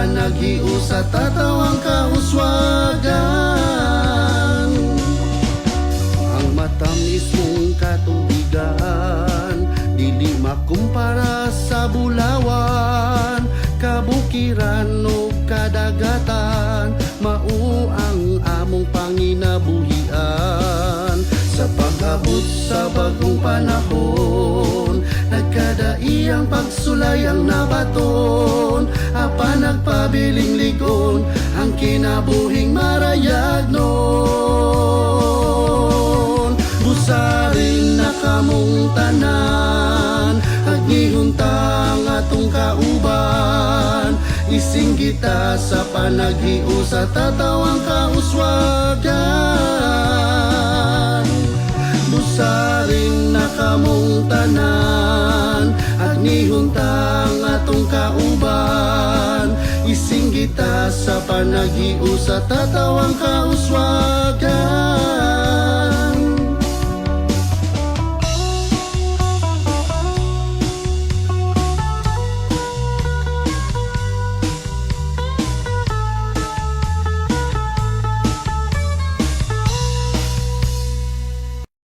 panaghiu sa tatawang kauswagan. Ang matamis mong katubigan dili makumpara sa bulawan, kabukiran o kadagatan, mao ang among panginabuhian. Sa pag-abot sa bagong panahon, nagkadai ang pagsulay ang nabaton, apan nagpabiling ligon ang kinabuhing marayag noon. Busarin na kamong tanan, agnihuntang atong kauban, ising kita sa panaghiu sa tatawang kauswagan. Busarin na kamong tanan, agnihuntang atong kauban, ising kita sa panaghiu sa tatawang kauswagan.